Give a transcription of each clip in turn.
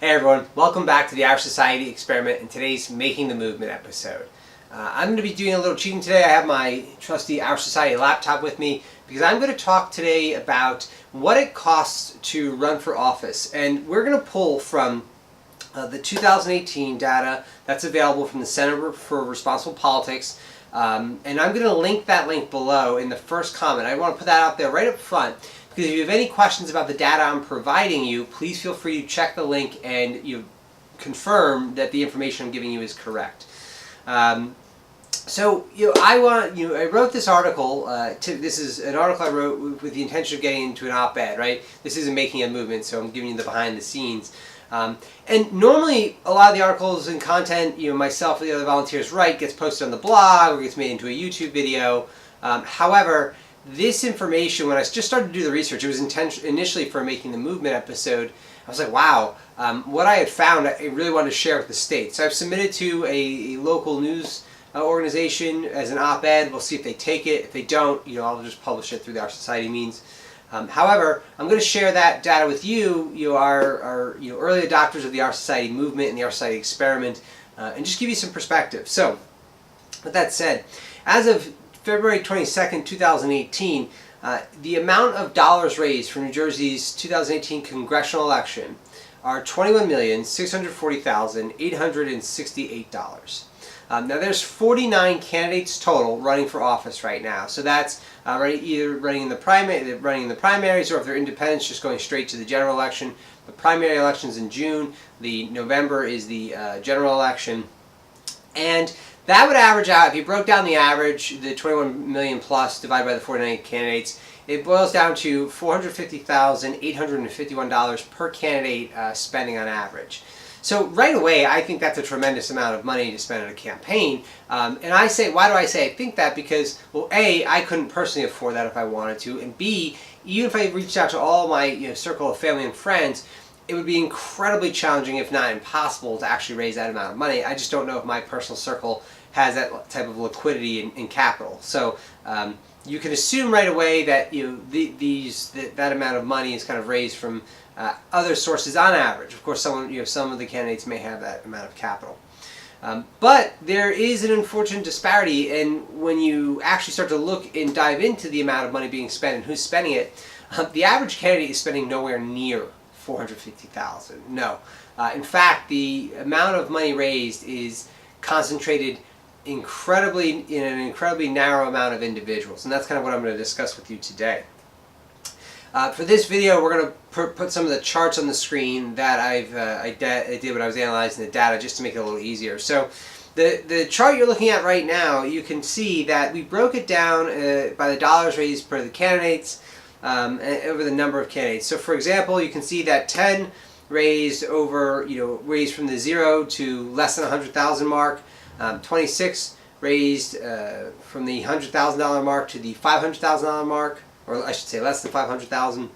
Hey everyone, welcome back to the OurSociety Experiment and today's Making the Movement episode. I'm going to be doing a little cheating today. I have my trusty OurSociety laptop with me because I'm going to talk today about what it costs to run for office. And we're going to pull from the 2018 data that's available from the Center for Responsible Politics. And I'm going to link that link below in the first comment. I want to put that out there right up front. Because if you have any questions about the data I'm providing you, please feel free to check the link and confirm that the information I'm giving you is correct. I wrote this article. This is an article I wrote with the intention of getting into an op-ed, right? This isn't making a movement, so I'm giving you the behind the scenes. And normally, a lot of the articles and content, myself or the other volunteers write gets posted on the blog or gets made into a YouTube video. However, this information, when I just started to do the research, it was initially for Making the Movement episode. I was like, wow, what I had found, I really wanted to share with the state. So I've submitted to a local news organization as an op-ed. We'll see if they take it. If they don't, I'll just publish it through the OurSociety means. However, I'm going to share that data with you, our early adopters of the OurSociety movement and the OurSociety experiment, and just give you some perspective. So, with that said, as of February 22nd, 2018, the amount of dollars raised for New Jersey's 2018 congressional election are $21,640,868. Now there's 49 candidates total running for office right now. So that's either running in the primaries, or if they're independents, just going straight to the general election. The primary election's in June. The November is the general election. And that would average out, if you broke down the average, the 21 million plus divided by the 49 candidates, it boils down to $450,851 per candidate spending on average. So right away, I think that's a tremendous amount of money to spend on a campaign. And I say, why do I say I think that? Because, well, A, I couldn't personally afford that if I wanted to, and B, even if I reached out to all my circle of family and friends, it would be incredibly challenging, if not impossible, to actually raise that amount of money. I just don't know if my personal circle has that type of liquidity in capital. So you can assume right away that that amount of money is kind of raised from other sources on average. Of course, some of the candidates may have that amount of capital. But there is an unfortunate disparity, and when you actually start to look and dive into the amount of money being spent and who's spending it, the average candidate is spending nowhere near $450,000. No. In fact, the amount of money raised is concentrated in an incredibly narrow amount of individuals, and that's kind of what I'm going to discuss with you today. For this video, we're going to put some of the charts on the screen that I did when I was analyzing the data, just to make it a little easier. So the chart you're looking at right now, you can see that we broke it down by the dollars raised per the candidates, over the number of candidates. So for example, you can see that 10 raised raised from the 0 to less than $100,000 mark, 26 raised from the $100,000 mark to the $500,000 mark, or I should say less than $500,000.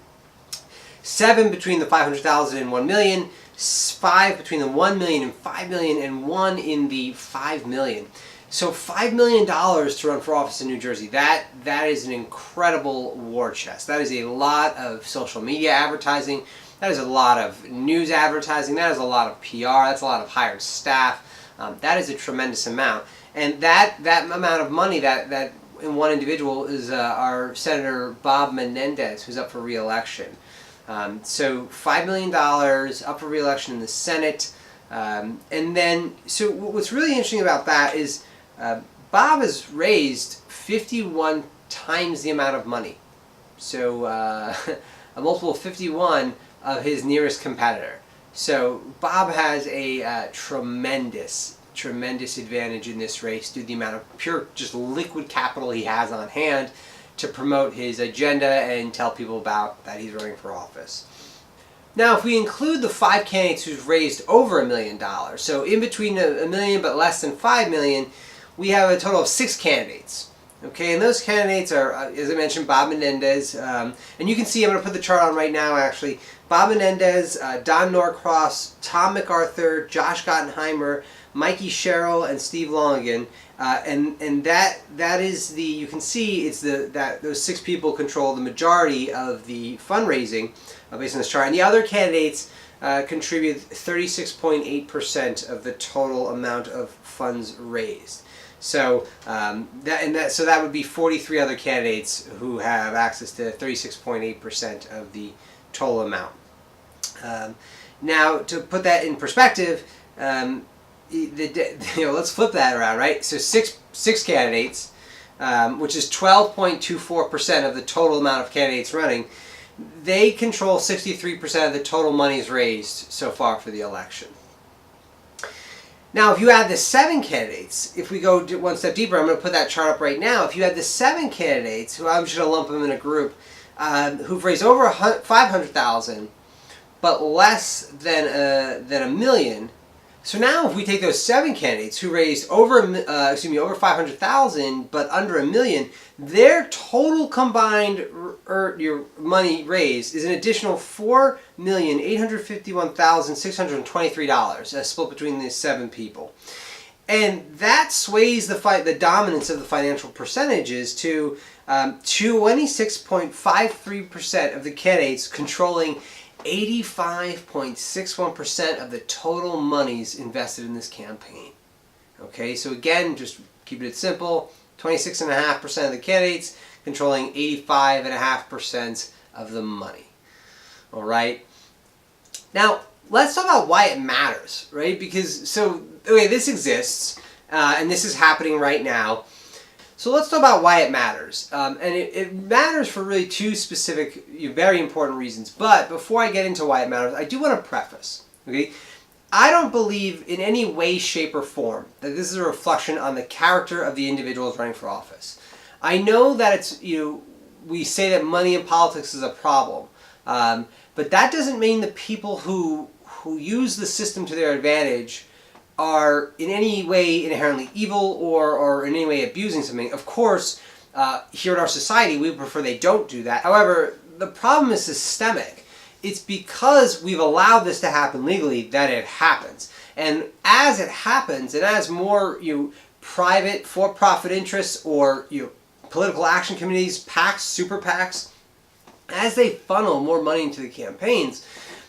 7 between the $500,000 and $1 million, 5 between the $1 million and $5 million, and 1 in the $5 million. So $5 million to run for office in New Jersey, that is an incredible war chest. That is a lot of social media advertising. That is a lot of news advertising. That is a lot of PR. That's a lot of hired staff. That is a tremendous amount. And that amount of money that in one individual is our Senator Bob Menendez, who's up for re-election. So $5 million up for re-election in the Senate. And then, so what's really interesting about that is Bob has raised 51 times the amount of money. So a multiple of 51 of his nearest competitor. So Bob has a tremendous advantage in this race due to the amount of pure, just liquid capital he has on hand to promote his agenda and tell people about that he's running for office. Now, if we include the 5 candidates who've raised over $1 million, so in between $1 million but less than $5 million, we have a total of 6 candidates. Okay, and those candidates are, as I mentioned, Bob Menendez, and you can see, I'm going to put the chart on right now actually, Bob Menendez, Don Norcross, Tom MacArthur, Josh Gottenheimer, Mikey Sherrill, and Steve Longigan, and that is the, you can see it's that those 6 people control the majority of the fundraising based on this chart, and the other candidates contribute 36.8% of the total amount of funds raised. So so that would be 43 other candidates who have access to 36.8% of the total amount. Now, to put that in perspective, let's flip that around, right? So six candidates, which is 12.24% of the total amount of candidates running, they control 63% of the total monies raised so far for the election. Now, if you add the 7 candidates, if we go one step deeper, I'm going to put that chart up right now. If you add the 7 candidates, who I'm just going to lump them in a group, who've raised over $500,000, but less than $1 million. So now, if we take those 7 candidates who raised over $500,000 but under $1 million, their total combined your money raised is an additional $4,851,623, split between these 7 people, and that sways the dominance of the financial percentages to 26.53% of the candidates controlling 85.61% of the total monies invested in this campaign. Okay, so again, just keeping it simple, 26.5% of the candidates controlling 85.5% of the money. All right. Now, let's talk about why it matters, right? Because, this exists, and this is happening right now. So let's talk about why it matters. And it matters for really 2 specific, very important reasons. But before I get into why it matters, I do want to preface, okay? I don't believe in any way, shape, or form that this is a reflection on the character of the individuals running for office. I know that it's, we say that money in politics is a problem. But that doesn't mean the people who use the system to their advantage are in any way inherently evil or in any way abusing something. Of course, here at our society, we prefer they don't do that. However, the problem is systemic. It's because we've allowed this to happen legally that it happens. And as it happens, and as more private for-profit interests or political action committees, PACs, super PACs, as they funnel more money into the campaigns,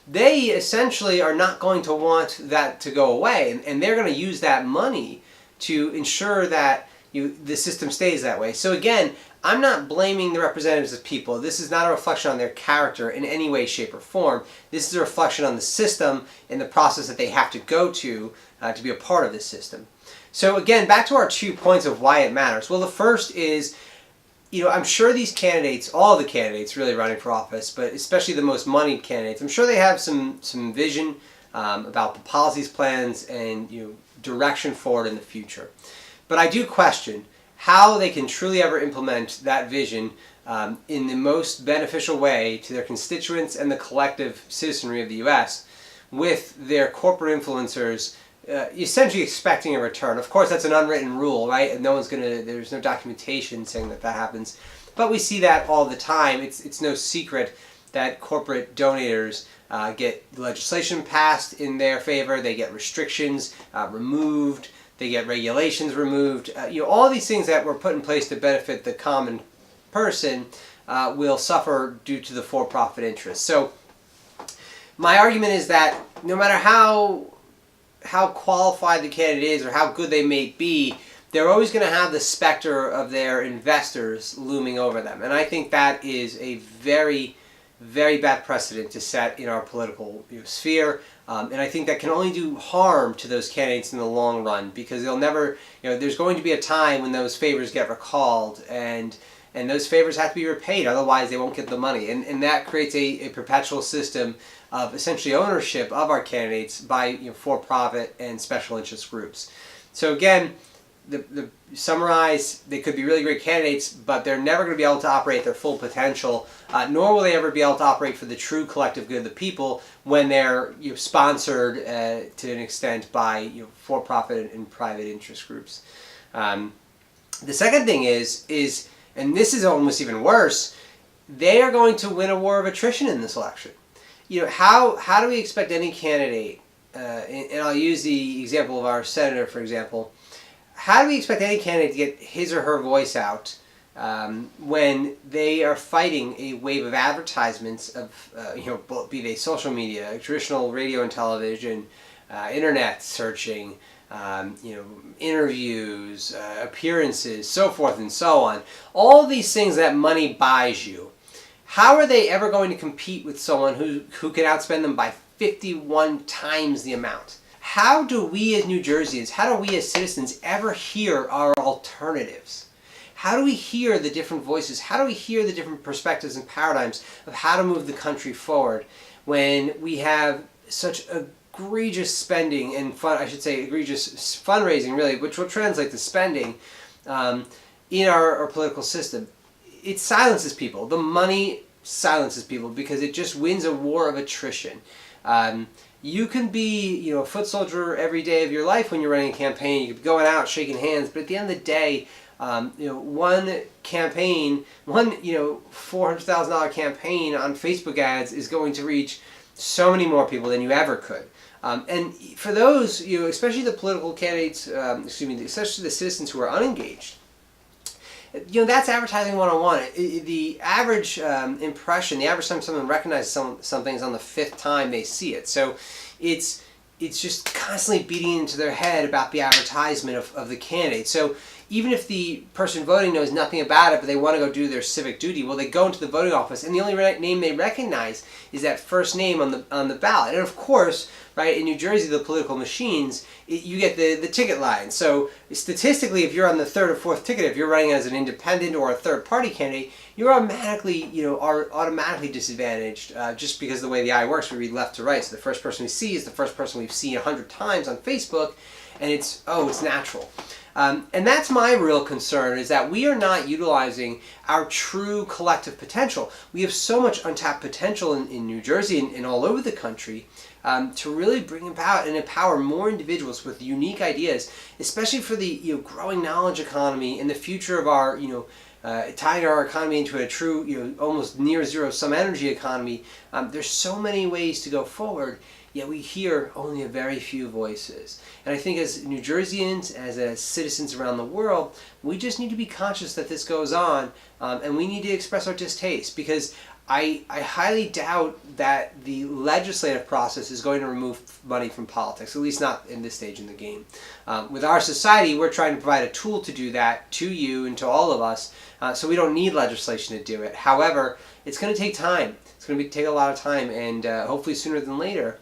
they essentially are not going to want that to go away, and they're going to use that money to ensure that the system stays that way. So again, I'm not blaming the representatives of people. This is not a reflection on their character in any way, shape, or form. This is a reflection on the system and the process that they have to go to be a part of this system. So again, back to our 2 points of why it matters. Well, the first is, I'm sure these candidates, all the candidates really running for office, but especially the most moneyed candidates, I'm sure they have some vision about the policies, plans, and direction forward in the future. But I do question how they can truly ever implement that vision in the most beneficial way to their constituents and the collective citizenry of the U.S. with their corporate influencers essentially expecting a return. Of course, that's an unwritten rule, right? And there's no documentation saying that happens. But we see that all the time. It's no secret that corporate donators get legislation passed in their favor, they get restrictions removed, they get regulations removed. All these things that were put in place to benefit the common person will suffer due to the for-profit interest. So my argument is that no matter how qualified the candidate is or how good they may be, they're always going to have the specter of their investors looming over them. And I think that is a very, very bad precedent to set in our political sphere. And I think that can only do harm to those candidates in the long run, because they'll never, there's going to be a time when those favors get recalled, and those favors have to be repaid, otherwise they won't get the money. And that creates a perpetual system of essentially ownership of our candidates by for-profit and special interest groups. So again, the summarize, they could be really great candidates, but they're never going to be able to operate their full potential, nor will they ever be able to operate for the true collective good of the people when they're sponsored to an extent by for-profit and private interest groups. The second thing is, and this is almost even worse, they are going to win a war of attrition in this election. How do we expect any candidate, and I'll use the example of our senator, for example, how do we expect any candidate to get his or her voice out when they are fighting a wave of advertisements of, be they social media, traditional radio and television, internet searching, interviews, appearances, so forth and so on. All these things that money buys you. How are they ever going to compete with someone who can outspend them by 51 times the amount? How do we as New Jerseyans, how do we as citizens ever hear our alternatives? How do we hear the different voices? How do we hear the different perspectives and paradigms of how to move the country forward when we have such egregious spending and egregious fundraising, really, which will translate to spending in our political system? It silences people. The money silences people because it just wins a war of attrition. You can be, a foot soldier every day of your life when you're running a campaign. You could be going out shaking hands, but at the end of the day, one campaign, $400,000 campaign on Facebook ads is going to reach so many more people than you ever could. And for those, especially the political candidates, especially the citizens who are unengaged, that's advertising 101. The average impression, the average time someone recognizes something is on the 5th time they see it. So it's just constantly beating into their head about the advertisement of the candidate. So even if the person voting knows nothing about it, but they want to go do their civic duty, well, they go into the voting office, and the only name they recognize is that first name on the ballot. And of course, right, in New Jersey, the political machines, you get the ticket line. So statistically, if you're on the 3rd or 4th ticket, if you're running as an independent or a third-party candidate, you're automatically disadvantaged just because of the way the eye works. We read left to right. So the first person we see is the first person we've seen 100 times on Facebook, and it's natural. And that's my real concern, is that we are not utilizing our true collective potential. We have so much untapped potential in New Jersey and all over the country to really bring about and empower more individuals with unique ideas, especially for the growing knowledge economy and the future of our tying our economy into a true almost near zero sum energy economy. There's so many ways to go forward. Yet we hear only a very few voices. And I think as New Jerseyans, as citizens around the world, we just need to be conscious that this goes on, and we need to express our distaste, because I highly doubt that the legislative process is going to remove money from politics, at least not in this stage in the game. With our society, we're trying to provide a tool to do that to you and to all of us, so we don't need legislation to do it. However, it's going to take time. It's going to take a lot of time, and hopefully sooner than later.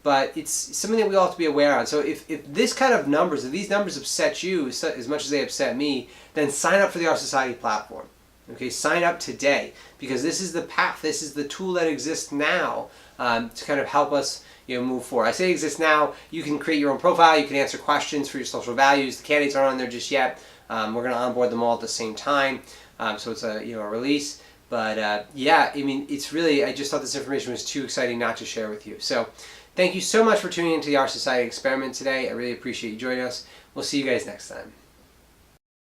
But it's something that we all have to be aware of. So if this kind of numbers, if these numbers upset you as much as they upset me, then sign up for the OurSociety platform. Okay, sign up today, because this is the path, this is the tool that exists now to kind of help us move forward. I say exists now. You can create your own profile, you can answer questions for your social values. The candidates aren't on there just yet. We're going to onboard them all at the same time, so it's a release. But it's really, I just thought this information was too exciting not to share with you. So thank you so much for tuning into the OurSociety Experiment today. I really appreciate you joining us. We'll see you guys next time.